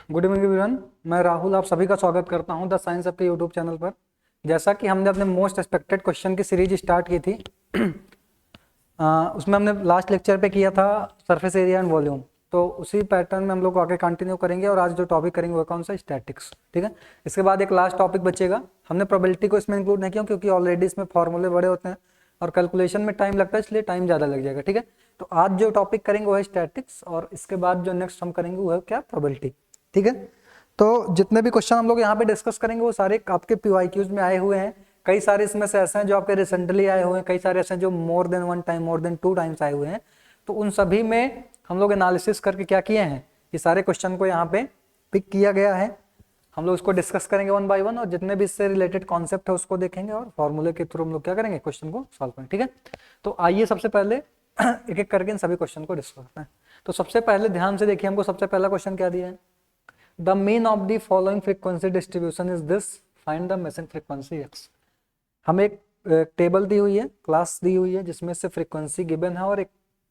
Good evening everyone. मैं राहुल आप सभी का स्वागत करता हूं द साइंस अप के यूट्यूब चैनल पर। जैसा कि हमने अपने मोस्ट एक्सपेक्टेड क्वेश्चन की सीरीज स्टार्ट की थी उसमें हमने लास्ट लेक्चर पे किया था सरफेस एरिया एंड वॉल्यूम। तो उसी पैटर्न में हम लोग आगे कंटिन्यू करेंगे और आज जो टॉपिक करेंगे वो कौन सा, स्टैटिक्स। ठीक है, इसके बाद एक लास्ट टॉपिक बचेगा। हमने प्रोबेबिलिटी को इसमें इंक्लूड नहीं किया क्योंकि ऑलरेडी इसमें फॉर्मूले बड़े होते हैं और कैलकुलेशन में टाइम लगता है, इसलिए टाइम ज़्यादा लग जाएगा। ठीक है, तो आज जो टॉपिक करेंगे वो है स्टैटिक्स और इसके बाद जो नेक्स्ट हम करेंगे वो है क्या, प्रोबेबिलिटी। ठीक है, तो जितने भी क्वेश्चन हम लोग यहाँ पे डिस्कस करेंगे वो सारे आपके पीवाईक्यूज में आए हुए हैं। कई सारे इसमें से ऐसे हैं जो आपके रिसेंटली आए हुए हैं, कई सारे ऐसे हैं जो more than one time, more than two times आए हुए हैं। तो उन सभी में हम लोग एनालिसिस करके क्या किए हैं, ये सारे क्वेश्चन को यहाँ पे पिक किया गया है। हम लोग इसको डिस्कस करेंगे वन बाय वन और जितने भी इससे रिलेटेड कॉन्सेप्ट है उसको देखेंगे और फॉर्मूले के थ्रू हम लोग क्या करेंगे, क्वेश्चन को सॉल्व करेंगे। ठीक है, तो आइए सबसे पहले एक एक करके इन सभी क्वेश्चन को डिस्कस करते हैं। तो सबसे पहले ध्यान से देखिए, हमको सबसे पहला क्वेश्चन क्या दिया है, the mean of the following frequency distribution is this, find the missing frequency x. हमें एक टेबल दी हुई है, क्लास दी हुई है जिसमें से फ्रीक्वेंसी गिवन है और एक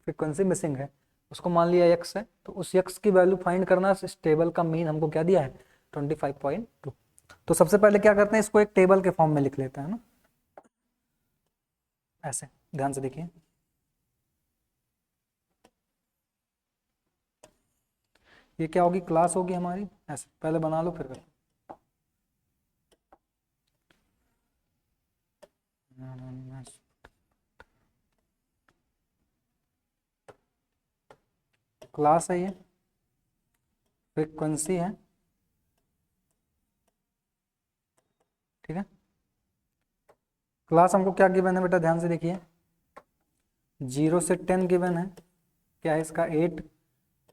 फ्रीक्वेंसी मिसिंग है, उसको मान लिया एक्स है। तो उस एक्स की वैल्यू फाइंड करना है। इस टेबल का मीन हमको क्या दिया है, 25.2। तो सबसे पहले क्या करते हैं, इसको एक टेबल के फॉर्म में लिख लेते हैं ना, ऐसे ध्यान से देखिए। ये क्या होगी, क्लास होगी हमारी। ऐसे पहले बना लो फिर क्लास है, ये फ्रीक्वेंसी है। ठीक है, क्लास हमको क्या गिवन है बेटा, ध्यान से देखिए। 0 से 10 गिवन है, क्या है इसका 8।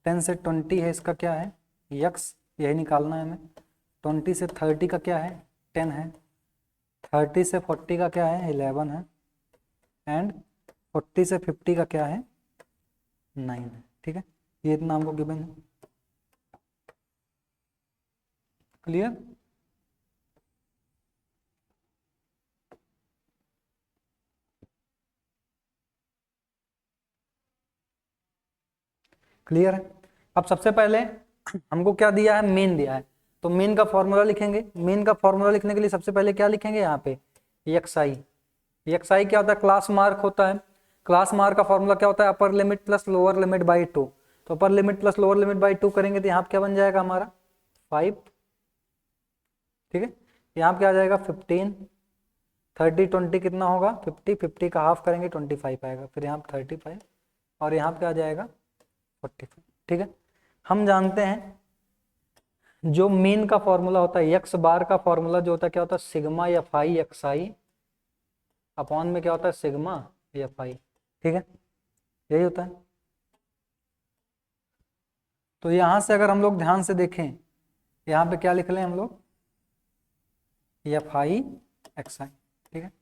10 से 20 है, इसका क्या है यक्स, यही निकालना है हमें। 20 से 30 का क्या है 10 है। 30 से 40 का क्या है 11 है। एंड 40 से 50 का क्या है 9 है। ठीक है, ये इतना हमको गिवन है। क्लियर, क्लियर है। अब सबसे पहले हमको क्या दिया है, मीन दिया है। तो मीन का फॉर्मूला लिखेंगे। मीन का फॉर्मूला लिखने के लिए सबसे पहले क्या लिखेंगे, यहाँ पे एक्सआई। एक्सआई क्या होता है, क्लास मार्क होता है। क्लास मार्क का फॉर्मूला क्या होता है, upper limit plus lower limit by 2। तो upper limit plus lower limit by 2 करेंगे तो यहाँ क्या बन जाएगा हमारा 5। ठीक है, यहाँ क्या आ जाएगा 15। 30 20 कितना होगा 50। 50 का हाफ करेंगे 25 आएगा, फिर यहाँ 35 और यहाँ पे आ जाएगा 45। ठीक है, हम जानते हैं जो मीन का फॉर्मूला होता है, एक्स बार का फॉर्मूला जो होता है क्या होता है, सिग्मा या फाई एक्स आई अपॉन में क्या होता है, सिग्मा या फाई। ठीक है, यही होता है। तो यहां से अगर हम लोग ध्यान से देखें, यहाँ पे क्या लिख लें हम लोग, एफ आई एक्स आई। ठीक है,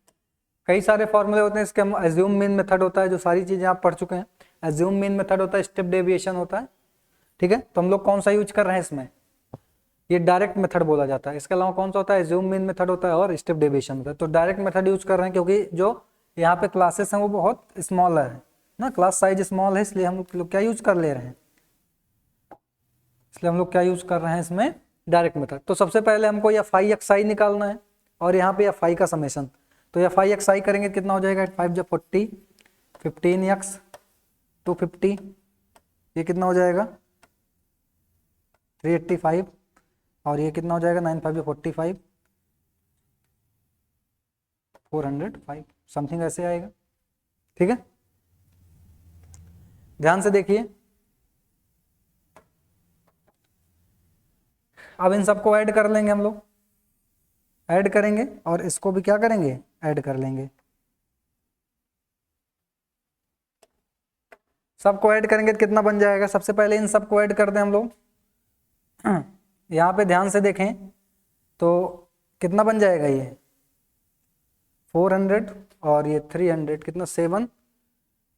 कई सारे फॉर्मूले होते हैं इसके। हम एज्यूम मीन मेथड होता है, जो सारी चीजें आप पढ़ चुके हैं। एज्यूम मीन मेथड होता है, स्टेप डेविएशन होता है। ठीक है, तो हम लोग कौन सा यूज कर रहे हैं इसमें, ये डायरेक्ट मेथड बोला जाता है। इसके अलावा कौन सा होता है, एज्यूम मीन मेथड होता है और स्टेप डेविएशन होता है। तो डायरेक्ट मेथड यूज कर रहे हैं क्योंकि जो यहाँ पे क्लासेस हैं वो बहुत स्मॉल है ना, क्लास साइज स्मॉल है, इसलिए हम लोग क्या यूज कर ले रहे हैं, इसलिए हम लोग क्या यूज कर रहे हैं इसमें, डायरेक्ट मेथड। तो सबसे पहले हमको एफ आई एक्स आई निकालना है और यहाँ पे एफ आई का समेशन। तो एफ आई एक्स आई करेंगे कितना हो जाएगा, 5 जब 40, 15 एक्स 250, ये कितना हो जाएगा 385 और ये कितना हो जाएगा 9 5 45, 405 समथिंग ऐसे आएगा। ठीक है, ध्यान से देखिए। अब इन सबको ऐड कर लेंगे हम लोग, ऐड करेंगे और इसको भी क्या करेंगे, ऐड कर लेंगे। सबको ऐड करेंगे तो कितना बन जाएगा, सबसे पहले इन सबको ऐड कर दें हम लोग। यहाँ पे ध्यान से देखें तो कितना बन जाएगा, ये 400 और ये 300 कितना 7,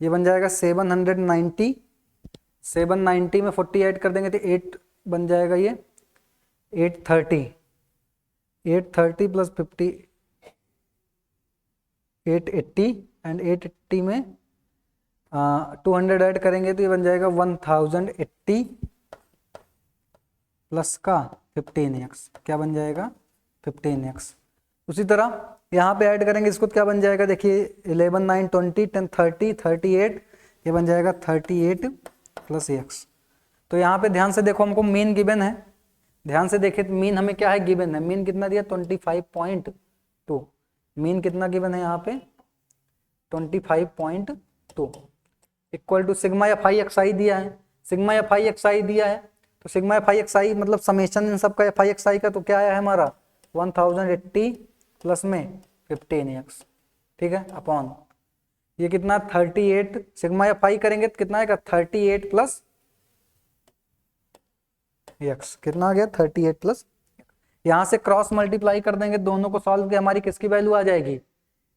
ये बन जाएगा 790। 790 में 40 ऐड कर देंगे तो 8 बन जाएगा, ये 830। 830 प्लस 50 880 एंड 880 में 200 ऐड करेंगे तो ये बन जाएगा 1080 प्लस का 15x, क्या बन जाएगा 15x। उसी तरह यहाँ पे ऐड करेंगे इसको, क्या बन जाएगा देखिए 11 9 20 10 30 38, ये बन जाएगा 38 प्लस x। तो यहाँ पे ध्यान से देखो, हमको मीन गिवन है, ध्यान से देखे तो मीन हमें क्या है गिवन है, मीन कितना दिया 25.2, मीन कितना गिवन है यहाँ पे 25.2 equal to sigma f i x i दिया है, sigma f i x i दिया है, तो sigma f i x i मतलब समेशन इन सब का एफ आई एक्स आई का, तो क्या आया है हमारा 1080 प्लस में 15x, ठीक है, अपॉन ये कितना 38, सिग्मा एफ आई करेंगे तो कितना आएगा 38 प्लस x, कितना आ गया 38 प्लस, यहाँ से क्रॉस मल्टीप्लाई कर देंगे, दोनों को सॉल्व के हमारी किसकी वैल्यू आ जाएगी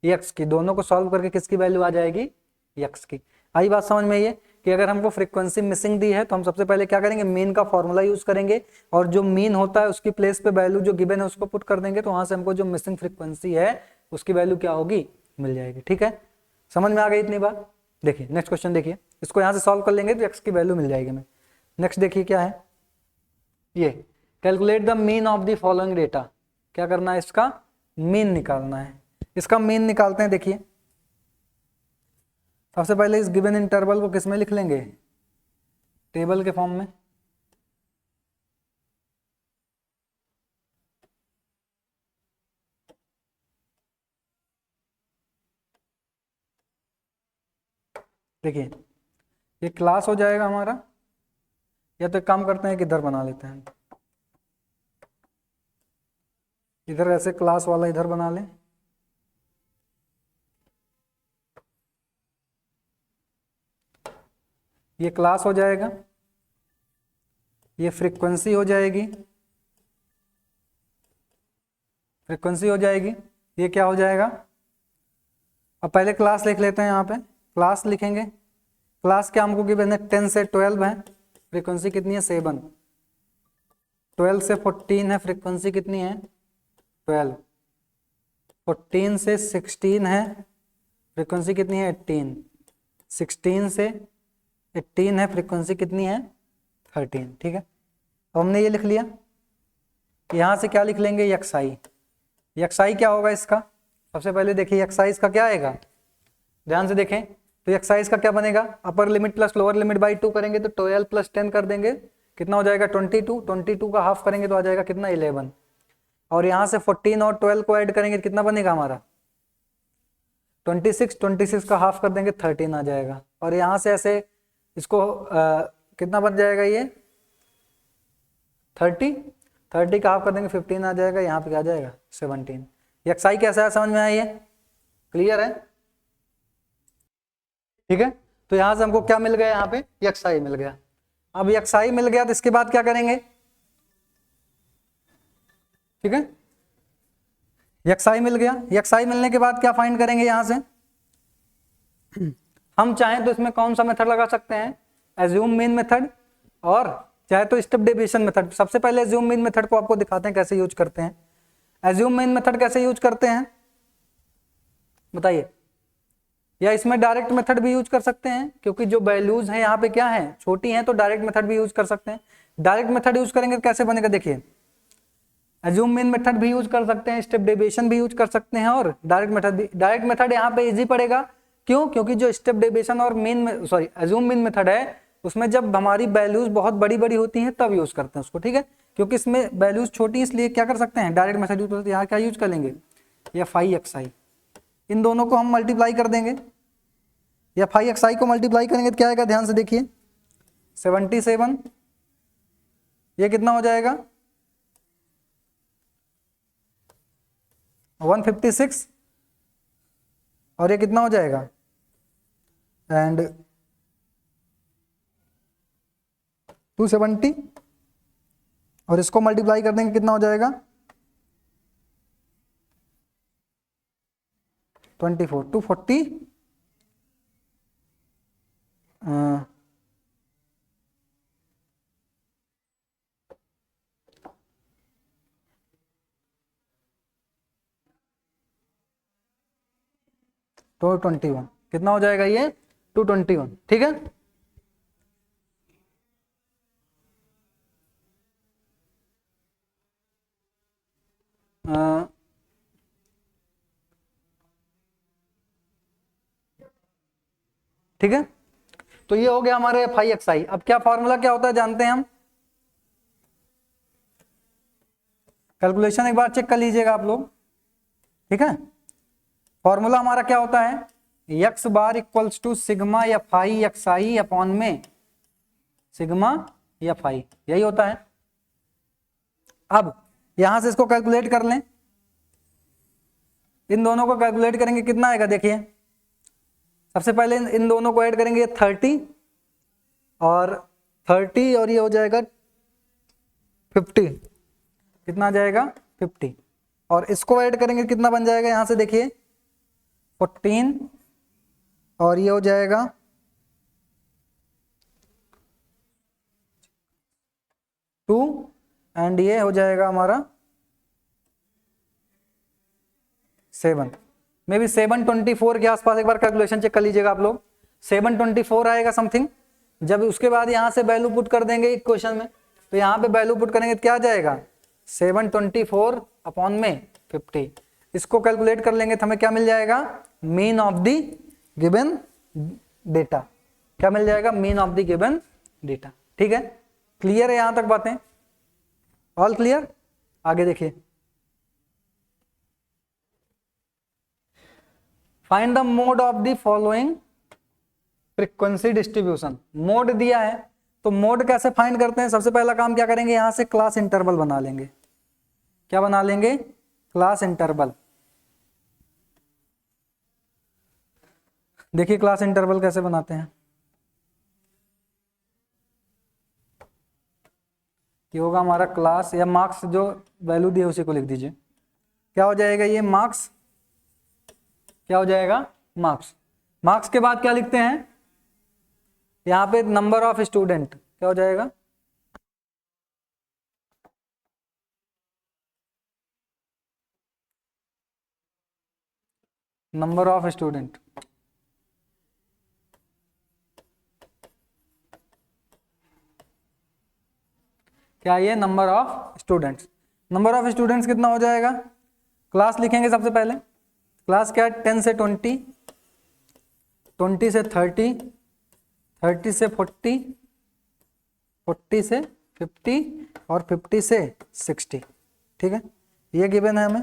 x की, दोनों को सॉल्व करके किसकी वैल्यू आ जाएगी x की। आई बात समझ में ये कि अगर हमको फ्रीक्वेंसी मिसिंग दी है तो हम सबसे पहले क्या करेंगे मीन का फॉर्मूला यूज करेंगे, और जो मीन होता है उसकी प्लेस पे वैल्यू जो गिवन है उसको पुट कर देंगे, तो वहां से हमको जो मिसिंग फ्रीक्वेंसी है उसकी वैल्यू क्या होगी मिल जाएगी। ठीक है, समझ में आ गई इतनी बात। देखिए नेक्स्ट क्वेश्चन देखिए, इसको यहाँ से सॉल्व कर लेंगे तो x की वैल्यू मिल जाएगी हमें। नेक्स्ट देखिए क्या है ये, calculate the mean of the following data, क्या करना है इसका मीन निकालना है। इसका मीन निकालते हैं। देखिए सबसे पहले इस गिवन इंटरवल को किस में लिख लेंगे, टेबल के फॉर्म में। देखिए ये क्लास हो जाएगा हमारा, या तो एक काम करते हैं कि इधर बना लेते हैं, इधर ऐसे क्लास वाला इधर बना लें, ये क्लास हो जाएगा, ये फ्रीक्वेंसी हो जाएगी, फ्रीक्वेंसी हो जाएगी, ये क्या हो जाएगा। अब पहले क्लास लिख लेते हैं, यहाँ पे क्लास लिखेंगे। क्लास क्या हमको गिवन है 10 से 12 है, फ्रीक्वेंसी कितनी है 7, 12 से 14 है, फ्रीक्वेंसी कितनी है 12, 14 से 16 है, फ्रीक्वेंसी कितनी है 18, 16 से 18 है, फ्रीक्वेंसी कितनी है 13। ठीक है, तो हमने ये लिख लिया। यहाँ से क्या लिख लेंगे एक्सआई, एक्सआई क्या होगा इसका, सबसे पहले देखिए एक्सआई इसका क्या आएगा, ध्यान से देखें तो एक्सआई का क्या बनेगा, upper limit plus lower limit by 2 करेंगे तो 12 प्लस 10 कर देंगे, कितना हो जाएगा 22, 22 का हाफ करेंगे तो आ जाएगा कितना 11, और यहाँ से 14 और 12 को ऐड करेंगे तो कितना बनेगा हमारा 26, 26 का हाफ कर देंगे 13 आ जाएगा, और यहाँ से ऐसे इसको कितना बन जाएगा ये 30, 30 का हाफ कर देंगे 15 आ जाएगा, यहाँ पे क्या आ जाएगा 17। एक्सआई कैसा है समझ में आई है, क्लियर है। ठीक है, तो यहां से हमको क्या मिल गया, यहाँ पे एक्सआई मिल गया। अब एक्सआई मिल गया तो इसके बाद क्या करेंगे, ठीक है एक्सआई मिल गया, एक्सआई मिलने के बाद क्या फाइंड करेंगे, यहां से हम चाहें तो इसमें कौन सा मेथड लगा सकते हैं, एज्यूम मीन मेथड, और चाहे तो स्टेप डेविएशन मेथड। सबसे पहले एज्यूम मीन मेथड को आपको दिखाते हैं कैसे यूज करते हैं। एज्यूम मीन मेथड कैसे यूज करते हैं बताइए, या इसमें डायरेक्ट मेथड भी यूज कर सकते हैं, क्योंकि जो वैल्यूज हैं यहाँ पे क्या है छोटी हैं, तो डायरेक्ट मेथड भी यूज कर सकते हैं। डायरेक्ट मेथड यूज करेंगे तो कैसे बनेगा, देखिए एज्यूम मीन मेथड भी यूज कर सकते हैं, स्टेप डेविएशन भी यूज कर सकते हैं, और डायरेक्ट मेथड भी। डायरेक्ट मेथड यहाँ पे इजी पड़ेगा, क्यों, क्योंकि जो स्टेप डेविएशन और एज्यूम मीन मेथड है उसमें जब हमारी वैल्यूज बहुत बड़ी बड़ी होती हैं तब यूज करते हैं उसको। ठीक है, क्योंकि इसमें वैल्यूज छोटी, इसलिए क्या कर सकते हैं डायरेक्ट मेथड यूज करते हैं। यहाँ क्या यूज कर लेंगे एफ आई एक्स आई, इन दोनों को हम मल्टीप्लाई कर देंगे, एफ आई एक्स आई को मल्टीप्लाई करेंगे तो क्या आएगा, ध्यान से देखिए 77, ये कितना हो जाएगा 156, और ये कितना हो जाएगा एंड 270, और इसको मल्टीप्लाई कर देंगे कितना हो जाएगा 24, 240 221, कितना हो जाएगा ये 221। ठीक है, ठीक है, तो ये हो गया हमारे एफ आई एक्स आई। अब क्या फॉर्मूला क्या होता है जानते हैं हम, कैलकुलेशन एक बार चेक कर लीजिएगा आप लोग। ठीक है, फॉर्मूला हमारा क्या होता है, x bar equals to sigma f i x i upon में सिग्मा एफ आई, यही होता है। अब यहां से इसको कैलकुलेट कर लें, इन दोनों को कैलकुलेट करेंगे कितना आएगा, देखिए सबसे पहले इन दोनों को ऐड करेंगे 30 और 30 और ये हो जाएगा 50, कितना आ जाएगा 50, और इसको ऐड करेंगे कितना बन जाएगा, यहां से देखिए 14 और ये हो जाएगा 2 एंड ये हो जाएगा हमारा 7, मे बी 724 के आसपास। एक बार कैलकुलेशन चेक कर लीजिएगा आप लोग, 724 आएगा समथिंग। जब उसके बाद यहां से वैल्यू पुट कर देंगे इक्वेशन में, तो यहां पे वैल्यू पुट करेंगे तो क्या आ जाएगा 724 अपॉन में 50। इसको कैलकुलेट कर लेंगे तो हमें क्या मिल जाएगा, mean of the given data. क्या मिल जाएगा, mean of the given data. ठीक है, क्लियर है यहां तक बातें, ऑल क्लियर। आगे देखिए, find the mode of the following frequency distribution. Mode दिया है तो मोड कैसे फाइंड करते हैं, सबसे पहला काम क्या करेंगे, यहां से क्लास इंटरवल बना लेंगे। क्या बना लेंगे, क्लास इंटरवल। देखिए क्लास इंटरवल कैसे बनाते हैं, ये होगा हमारा क्लास या मार्क्स, जो वैल्यू दी है उसी को लिख दीजिए। क्या हो जाएगा ये मार्क्स, क्या हो जाएगा मार्क्स। मार्क्स के बाद क्या लिखते हैं, यहां पे नंबर ऑफ स्टूडेंट, क्या हो जाएगा नंबर ऑफ स्टूडेंट। क्या ये number of students, number of students कितना हो जाएगा, क्लास लिखेंगे सबसे पहले। क्लास क्या है, 10 से 20, 20 से 30, 30 से 40, 40 से 50 और 50 से 60। ठीक है, ये गिवन है हमें।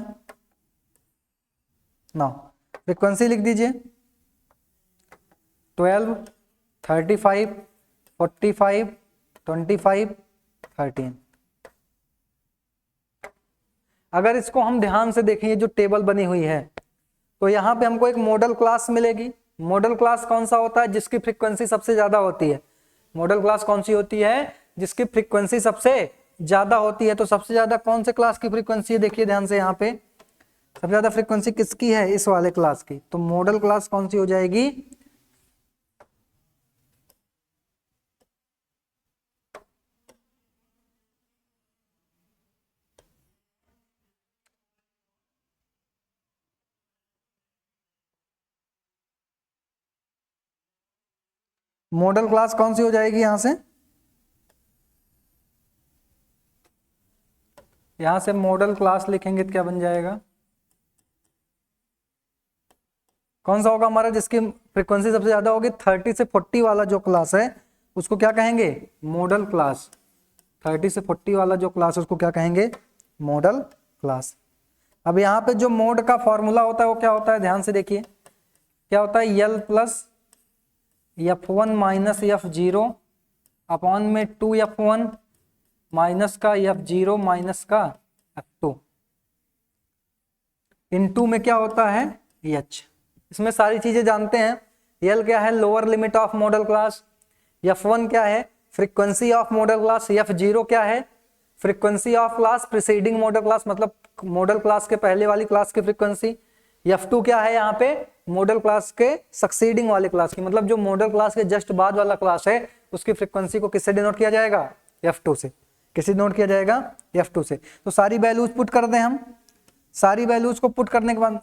नाउ फ्रीक्वेंसी लिख दीजिए, 12, 35, 45, 25, 13। अगर इसको हम ध्यान से देखें, ये जो टेबल बनी हुई है, तो यहाँ पे हमको एक मॉडल क्लास मिलेगी। मॉडल क्लास कौन सा होता है, जिसकी फ्रीक्वेंसी सबसे ज्यादा होती है। मॉडल क्लास कौन सी होती है, जिसकी फ्रीक्वेंसी सबसे ज्यादा होती है। तो सबसे ज्यादा कौन से क्लास की फ्रीक्वेंसी है, देखिए ध्यान से, यहाँ पे सबसे ज्यादा फ्रीक्वेंसी किसकी है, इस वाले क्लास की। तो मॉडल क्लास कौन सी हो जाएगी, मॉडल क्लास कौन सी हो जाएगी, यहां से, यहां से मॉडल क्लास लिखेंगे तो क्या बन जाएगा, कौन सा होगा हमारा, जिसकी फ्रीक्वेंसी सबसे ज्यादा होगी। 30 से 40 वाला जो क्लास है उसको क्या कहेंगे, मॉडल क्लास। 30 से 40 वाला जो क्लास है उसको क्या कहेंगे, मॉडल क्लास। अब यहाँ पे जो मोड का फॉर्मूला होता है वो क्या होता है, ध्यान से देखिए, क्या होता है, यल plus F1 minus F0 upon में 2F1 माइनस का F0 माइनस का F2 इनटू में क्या होता है H। इसमें सारी चीजें जानते हैं। L क्या है, lower limit of model class. F1 क्या है, frequency of model class. F0 क्या है, frequency of class preceding model class, मतलब मॉडल क्लास के पहले वाली क्लास की फ्रीक्वेंसी। F2 क्या है, यहाँ पे मॉडल क्लास के सक्सीडिंग वाले क्लास की, मतलब जो मॉडल क्लास के जस्ट बाद वाला क्लास है उसकी फ्रीक्वेंसी को किससे डिनोट किया जाएगा, F2 से। किससे डिनोट किया जाएगा, F2 से। तो सारी वैल्यूज पुट कर दें हम। सारी वैल्यूज को पुट करने के बाद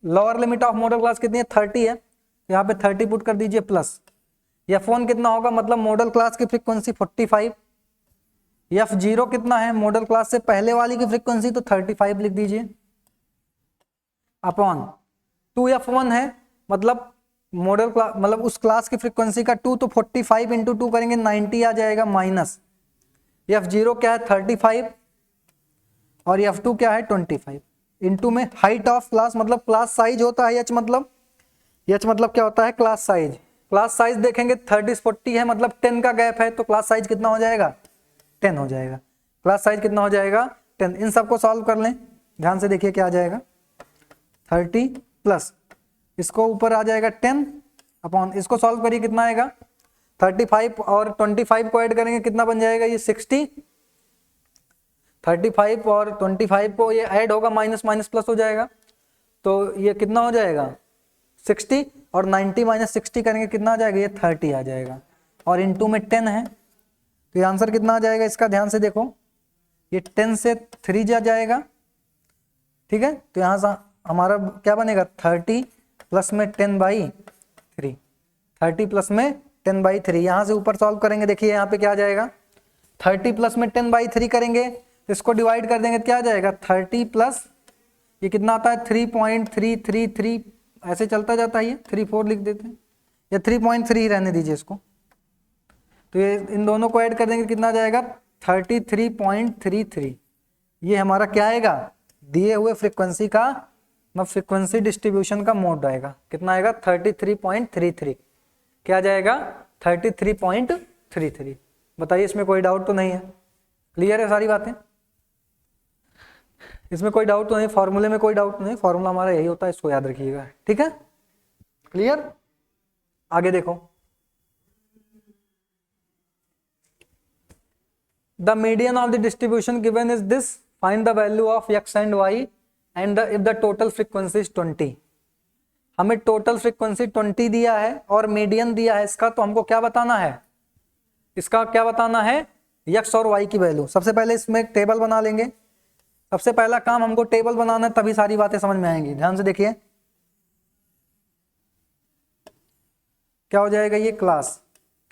lower limit of model class कितनी है, 30 है, यहाँ पे 30 पुट कर दीजिए प्लस F1 कितना होगा, मतलब मॉडल क्लास की फ्रीक्वेंसी 45 f0 कितना है, मॉडल क्लास से पहले वाली की फ्रीक्वेंसी तो 35 लिख दीजिए, अपॉन 2f1 है, मतलब मॉडल क्लास मतलब उस क्लास की फ्रीक्वेंसी का 2, तो 45 इंटू 2 करेंगे 90 आ जाएगा, माइनस f0 क्या है 35 और f2 क्या है 25 इंटू में हाइट ऑफ क्लास, मतलब क्लास साइज होता है h, मतलब क्या होता है क्लास साइज। क्लास साइज देखेंगे 30-40 है, मतलब 10 का गैप है, तो क्लास साइज कितना हो जाएगा 10 हो जाएगा। क्लास साइज कितना हो जाएगा 10। इन सबको सॉल्व कर लें, ध्यान से देखिए क्या आ जाएगा 30 प्लस इसको ऊपर आ जाएगा 10 अपॉन, इसको सॉल्व करिए कितना आएगा 35 और 25 को ऐड करेंगे कितना बन जाएगा ये 60, 35 और 25 को ये ऐड होगा, माइनस माइनस प्लस हो जाएगा, तो ये कितना हो जाएगा 60 और 90 माइनस 60 करेंगे कितना आ जाएगा ये 30 आ जाएगा, और इनटू में 10 है, तो ये आंसर कितना आ जाएगा इसका, ध्यान से देखो ये 10 से 3 जा जाएगा, ठीक है, तो यहाँ से हमारा क्या बनेगा 30 प्लस में 10/3, 30 प्लस में 10/3, यहाँ से ऊपर सॉल्व करेंगे, देखिए यहाँ पे क्या आ जाएगा 30 प्लस में 10/3 करेंगे, इसको डिवाइड कर देंगे क्या आ जाएगा 30 प्लस ये कितना आता है 3.333, ऐसे चलता जाता है, ये 34 लिख देते हैं, या 3.3 रहने दीजिए इसको, तो ये इन दोनों को ऐड कर देंगे कितना आ जाएगा 33.33, ये हमारा क्या आएगा दिए हुए फ्रीक्वेंसी का, मतलब फ्रीक्वेंसी डिस्ट्रीब्यूशन का मोड आएगा, कितना आएगा 33.33, क्या जाएगा 33.33। बताइए इसमें कोई डाउट तो नहीं है, क्लियर है सारी बातें, इसमें कोई डाउट तो नहीं, फॉर्मूले में कोई डाउट नहीं, फॉर्मूला हमारा यही होता है, इसको याद रखिएगा, ठीक है, क्लियर। आगे देखो, the median of the distribution given is this, find the value of x and y and if the total frequency is 20। हमें टोटल फ्रीक्वेंसी 20 दिया है और मीडियन दिया है इसका, तो हमको क्या बताना है, इसका क्या बताना है x और y की वैल्यू। सबसे पहले इसमें एक टेबल बना लेंगे, सबसे पहला काम हमको टेबल बनाना है, तभी सारी बातें समझ में आएंगी। ध्यान से देखिए क्या हो जाएगा ये क्लास,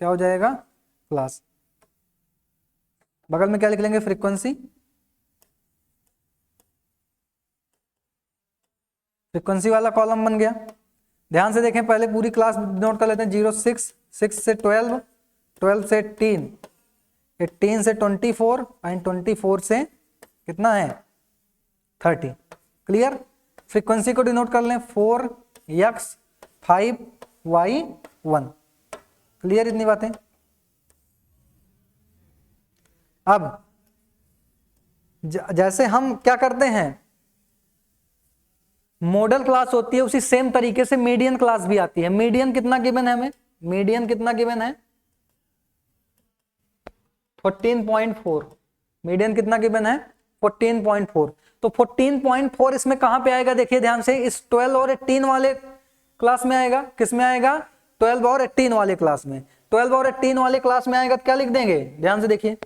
क्या हो जाएगा क्लास, बगल में क्या लिख लेंगे फ्रीक्वेंसी, फ्रीक्वेंसी वाला कॉलम बन गया। ध्यान से देखें पहले पूरी क्लास नोट कर लेते हैं, 0 6 6 से 12 12 से 18 18 से 24 एंड 24 से कितना है 30, क्लियर। फ्रीक्वेंसी को डिनोट कर लें 4x 5y 1, क्लियर इतनी बातें। अब जैसे हम क्या करते हैं, मॉडल क्लास होती है, उसी सेम तरीके से मीडियन क्लास भी आती है। मीडियन कितना गिवन है हमें, मीडियन कितना गिवन है 14.4, मीडियन कितना गिवन है 14.4, तो 14.4 इसमें कहां पे आएगा, देखिए ध्यान से, इस 12 और 18 वाले क्लास में आएगा। किस में आएगा 12 और 18 वाले क्लास में, 12 और 18 वाले क्लास में आएगा तो क्या लिख देंगे, ध्यान से देखिए।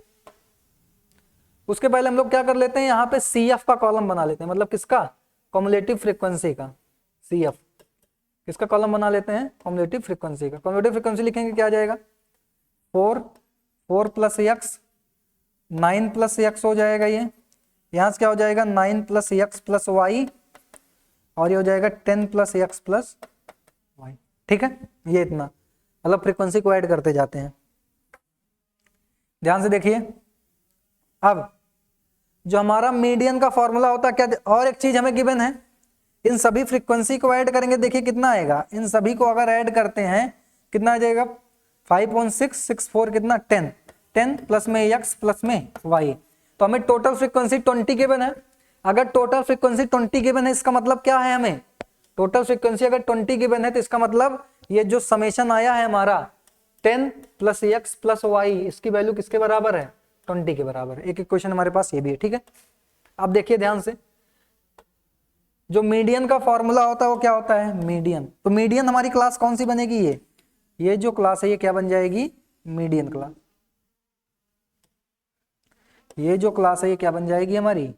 उसके पहले हम लोग क्या कर लेते हैं, यहाँ पे CF का कॉलम बना लेते हैं, मतलब किसका, कम्युलेटिव फ्रीक्वेंसी का, CF किसका कॉलम बना लेते हैं, कम्युलेटिव फ्रीक्वेंसी का। कम्युलेटिव फ्रीक्वेंसी लिखेंगे क्या आ जाएगा 4 प्लस x 9 प्लस x हो जाएगा, ये यहाँ से क्या हो जाएगा 9 प्लस x प्लस y, और ये हो जाएगा 10 प्लस x प्लस y, ठीक है। ये इतना, मतलब फ्रीक्वेंसी को ऐड करते जाते हैं। ध्यान से देखिए, अब जो हमारा मीडियन का फॉर्मूला होता है क्या, और एक चीज हमें गिवन है, इन सभी फ्रीक्वेंसी को ऐड करेंगे, देखिए कितना आएगा, इन सभी को अगर ऐड करते हैं कितना आ जाएगा 5.664 कितना 10 10 प्लस में x प्लस में y, तो हमें टोटल फ्रीक्वेंसी 20 गिवन है। अगर टोटल फ्रीक्वेंसी 20 गिवन है, इसका मतलब क्या है, हमें टोटल फ्रीक्वेंसी अगर 20 गिवन है तो इसका मतलब ये जो समेशन आया है हमारा 10 प्लस x प्लस y, इसकी वैल्यू किसके बराबर है 20 के बराबर। एक एक क्वेश्चन हमारे पास ये भी है, ठीक है। अब देखिए ध्यान से, जो मीडियन का फॉर्मूला होता है वो क्या होता है मीडियन, तो मीडियन हमारी क्लास कौन सी बनेगी, ये जो क्लास है ये क्या बन जाएगी मीडियन क्लास, ये जो क्लास है ये क्या बन जाएगी हमारी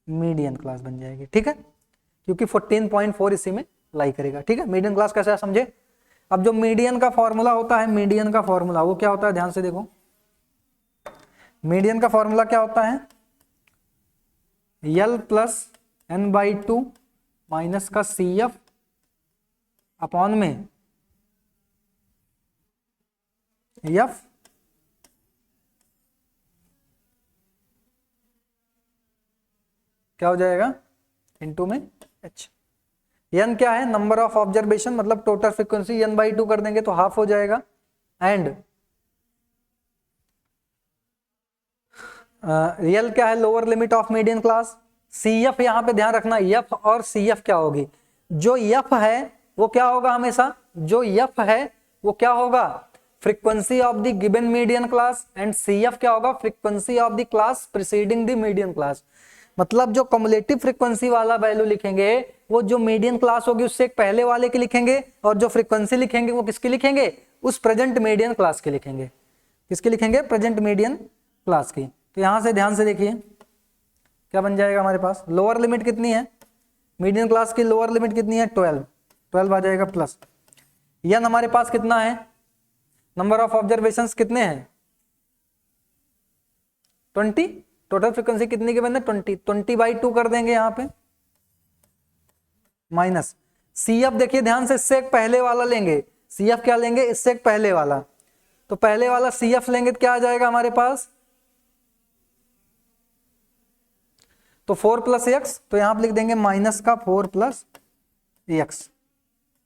मीडियन क्लास बन जाएगी, ठीक है, क्योंकि 14.4 इसी में लाई करेगा, ठीक है। मीडियन क्लास कैसे समझे। अब जो मीडियन का फॉर्मूला होता है, मीडियन का फॉर्मूला वो क्या होता है, ध्यान से देखो, मीडियन का फॉर्मूला क्या होता है, यल प्लस n/2 माइनस का CF अपॉन में F क्या हो जाएगा, इनटू में H। n क्या है, नंबर ऑफ ऑब्जर्वेशन, मतलब टोटल फ्रीक्वेंसी n/2 कर देंगे तो हाफ हो जाएगा। एंड रियल क्या है, lower limit of median class. CF यहां पे ध्यान रखना, F और CF क्या होगी, जो F है वो क्या होगा हमेशा, जो F है वो क्या होगा, frequency of the given median class, and CF क्या होगा, frequency of the class preceding the median class. मतलब जो कम्युलेटिव फ्रीक्वेंसी वाला वैल्यू लिखेंगे वो जो मीडियन क्लास होगी उससे एक पहले वाले की लिखेंगे, और जो फ्रीक्वेंसी लिखेंगे वो किसकी लिखेंगे, उस प्रेजेंट मीडियन क्लास की लिखेंगे। किसकी लिखेंगे, प्रेजेंट मीडियन क्लास की। तो यहां से ध्यान से देखिए क्या बन जाएगा हमारे पास, लोअर लिमिट कितनी है, मीडियन क्लास की लोअर लिमिट कितनी है, 12 आ जाएगा प्लस n हमारे पास कितना है, नंबर ऑफ ऑब्जर्वेशंस कितने हैं 20, टोटल फ्रीक्वेंसी कितनी के बंदे 20/2 कर देंगे यहाँ पे, माइनस CF देखिए ध्यान से, इससे एक पहले वाला लेंगे, CF क्या लेंगे, इससे एक पहले वाला, तो पहले वाला CF लेंगे तो क्या आ जाएगा हमारे पास, तो 4 + x, तो यहां पर लिख देंगे माइनस का 4 + x,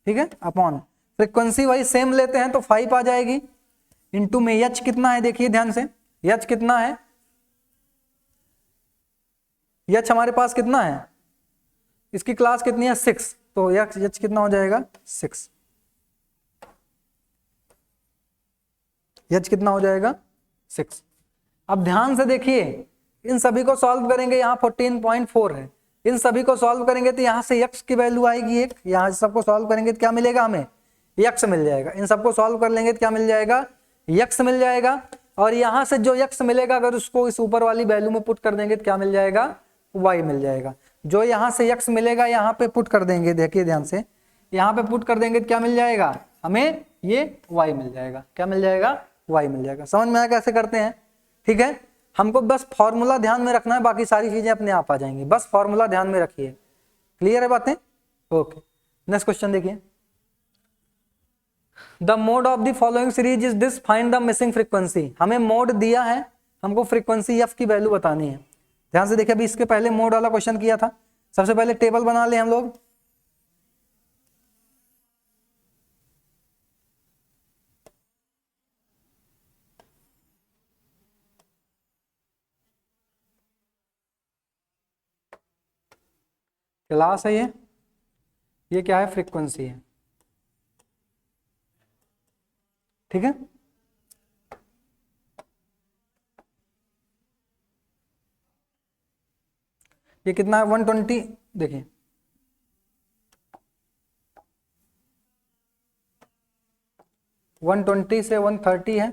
ठीक है, अपॉन फ्रीक्वेंसी वही सेम लेते हैं तो 5 आ जाएगी, इंटू में h कितना है, देखिए ध्यान से h कितना है, h हमारे पास कितना है, इसकी क्लास कितनी है 6, तो h कितना हो जाएगा 6, h कितना हो जाएगा 6। अब ध्यान से देखिए इन सभी को सॉल्व करेंगे, यहाँ 14.4 है, इन सभी को सॉल्व करेंगे तो यहाँ से x की वैल्यू आएगी एक, यहाँ से सबको सॉल्व करेंगे तो क्या मिलेगा हमें, x मिल जाएगा, इन सबको सॉल्व कर लेंगे तो क्या मिल जाएगा, x मिल जाएगा, और यहाँ से जो x मिलेगा अगर उसको इस ऊपर वाली वैल्यू में पुट कर देंगे तो क्या मिल जाएगा, y मिल जाएगा। जो यहाँ से x मिलेगा यहाँ पे पुट कर देंगे, देखिए ध्यान से यहाँ पे पुट कर देंगे तो क्या मिल जाएगा हमें, ये y मिल जाएगा, क्या मिल जाएगा, y मिल जाएगा। समझ में आया कैसे करते हैं, ठीक है, हमको बस फॉर्मूला ध्यान में रखना है, बाकी सारी चीजें अपने आप आ जाएंगी, बस फॉर्मूला ध्यान में रखिए। क्लियर है बातें, ओके। नेक्स्ट क्वेश्चन देखिए, the mode of the following series is this, find the missing frequency. हमें मोड दिया है, हमको फ्रीक्वेंसी f की वैल्यू बतानी है। ध्यान से देखिए, अभी इसके पहले मोड वाला क्वेश्चन किया था। सबसे पहले टेबल बना ले हम लोग, क्लास है ये क्या है, फ्रीक्वेंसी है, ठीक है। ये कितना है 120, देखिए 120 से 130 है,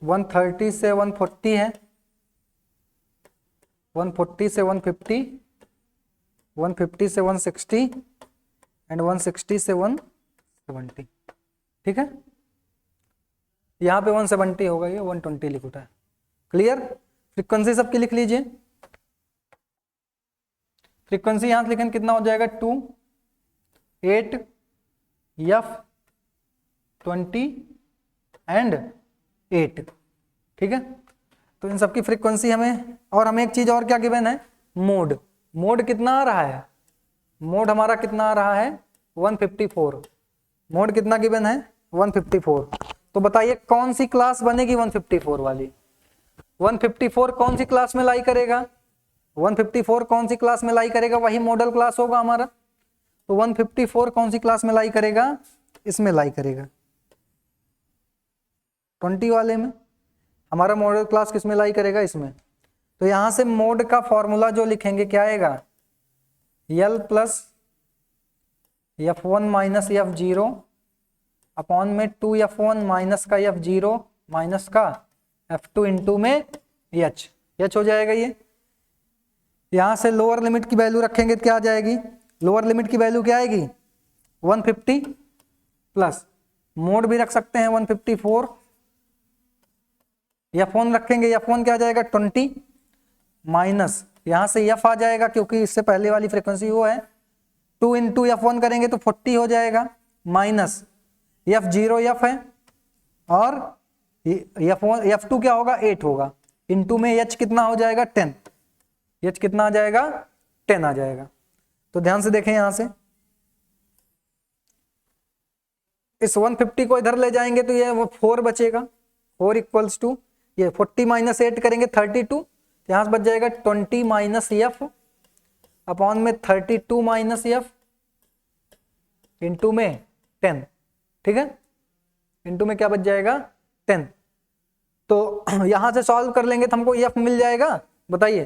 130 से 140 है, 140 से 150, 150 से 160 एंड 160 से 170, ठीक है। यहाँ पे 170 होगा, ये 120 लिखा है। क्लियर, फ्रीक्वेंसी सबकी लिख लीजिए। फ्रीक्वेंसी यहाँ से लिखें कितना हो जाएगा 2, 8, F 20 एंड 8, ठीक है। तो इन सबकी फ्रीक्वेंसी हमें, और हमें एक चीज और क्या गिवन है, मोड। मोड कितना आ रहा है, मोड हमारा कितना आ रहा है 154, मोड कितना गिवन है 154। तो बताइए कौन सी क्लास बनेगी 154 वाली, 154 कौन सी क्लास में लाई करेगा, 154 कौन सी क्लास में लाई करेगा, वही मॉडल क्लास होगा हमारा। तो 154 कौन सी क्लास में लाई करेगा, इसमें लाई करेगा 20 वाले में। हमारा मॉडल क्लास किस में लाई करेगा, इसमें। तो यहां से मोड का फॉर्मूला जो लिखेंगे क्या आएगा, L plus F1 minus F0 upon में 2F1 माइनस का F0 माइनस का F2 इंटू में H हो जाएगा। ये यहां से लोअर लिमिट की वैल्यू रखेंगे तो क्या आ जाएगी, लोअर लिमिट की वैल्यू क्या आएगी 150 प्लस मोड भी रख सकते हैं 154 एफ वन रखेंगे, एफ वन क्या आ जाएगा 20 माइनस यहाँ से एफ आ जाएगा क्योंकि इससे पहले वाली फ्रीक्वेंसी वो है, 2 इंटू एफ वन करेंगे तो 40 हो जाएगा, माइनस एफ जीरो एफ है और एफ वन एफ टू क्या होगा 8 होगा, इंटू में एच कितना हो जाएगा 10, एच कितना आ जाएगा 10 आ जाएगा। तो ध्यान से देखें यहां से इस 150 को इधर ले जाएंगे तो ये वो 4 बचेगा, 4 इक्वल्स टू ये 40 माइनस 8 करेंगे 32, यहां से बच जाएगा 20 माइनस एफ अपॉन में 32 माइनस एफ इंटू में 10, ठीक है, इंटू में क्या बच जाएगा 10। तो यहां से सॉल्व कर लेंगे तो हमको एफ मिल जाएगा, बताइए,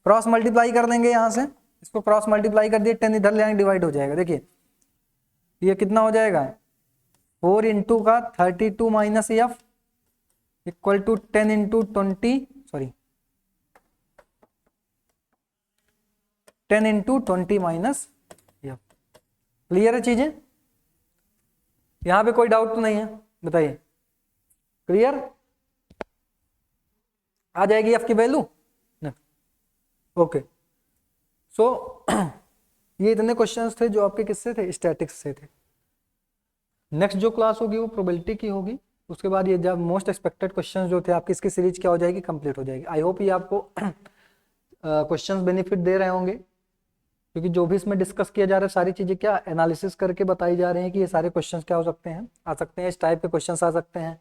क्रॉस मल्टीप्लाई कर देंगे यहां से, इसको क्रॉस मल्टीप्लाई कर दिए 10 इधर ले आएंगे डिवाइड हो जाएगा, देखिए ये कितना हो जाएगा 4 इंटू का 32 minus f equal to 10 into 20 sorry 10 into 20 minus f. Clear है चीजें, यहां पे कोई डाउट तो नहीं है, बताइए क्लियर आ जाएगी एफ की वैल्यू, ओके। सो ये इतने क्वेश्चंस थे जो आपके किससे थे, स्टैटिक्स से थे। नेक्स्ट जो क्लास होगी वो प्रोबेबिलिटी की होगी, उसके बाद ये जब मोस्ट एक्सपेक्टेड क्वेश्चंस जो थे आपकी इसकी सीरीज क्या हो जाएगी, कंप्लीट हो जाएगी। आई होप ये आपको क्वेश्चंस बेनिफिट दे रहे होंगे, क्योंकि जो भी इसमें डिस्कस किया जा रहा है सारी चीजें क्या एनालिसिस करके बताई जा रही हैं कि ये सारे क्वेश्चंस क्या हो सकते हैं, आ सकते हैं, इस टाइप के क्वेश्चंस आ सकते हैं।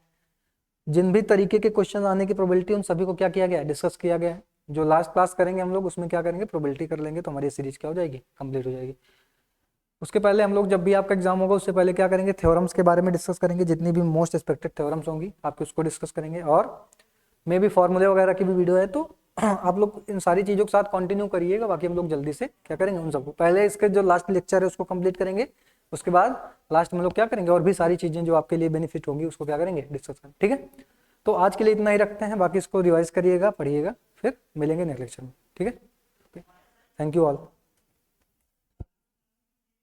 जिन भी तरीके के क्वेश्चन आने की प्रोबेबिलिटी उन सभी को क्या किया गया है, डिस्कस किया गया है। जो लास्ट क्लास करेंगे हम लोग उसमें क्या करेंगे, प्रोबेबिलिटी कर लेंगे, तो हमारी सीरीज क्या हो जाएगी, कंप्लीट हो जाएगी। उसके पहले हम लोग जब भी आपका एग्जाम होगा उससे पहले क्या करेंगे, थ्योरम्स के बारे में डिस्कस करेंगे, जितनी भी मोस्ट एक्सपेक्टेड थ्योरम्स होंगी आपके उसको डिस्कस करेंगे, और मे भी फॉर्मूले वगैरह की भी वीडियो है, तो आप लोग इन सारी चीज़ों के साथ कंटिन्यू करिएगा। बाकी हम लोग जल्दी से क्या करेंगे, उन सबको पहले इसके जो लास्ट लेक्चर है उसको कंप्लीट करेंगे, उसके बाद लास्ट में लोग क्या करेंगे, और भी सारी चीज़ें जो आपके लिए बेनिफिट होंगी उसको क्या करेंगे, डिस्कस करेंगे, ठीक है। तो आज के लिए इतना ही रखते हैं, बाकी इसको रिवाइज करिएगा, पढ़िएगा, फिर मिलेंगे नेक्स्ट लेक्चर में, ठीक है। Thank you all.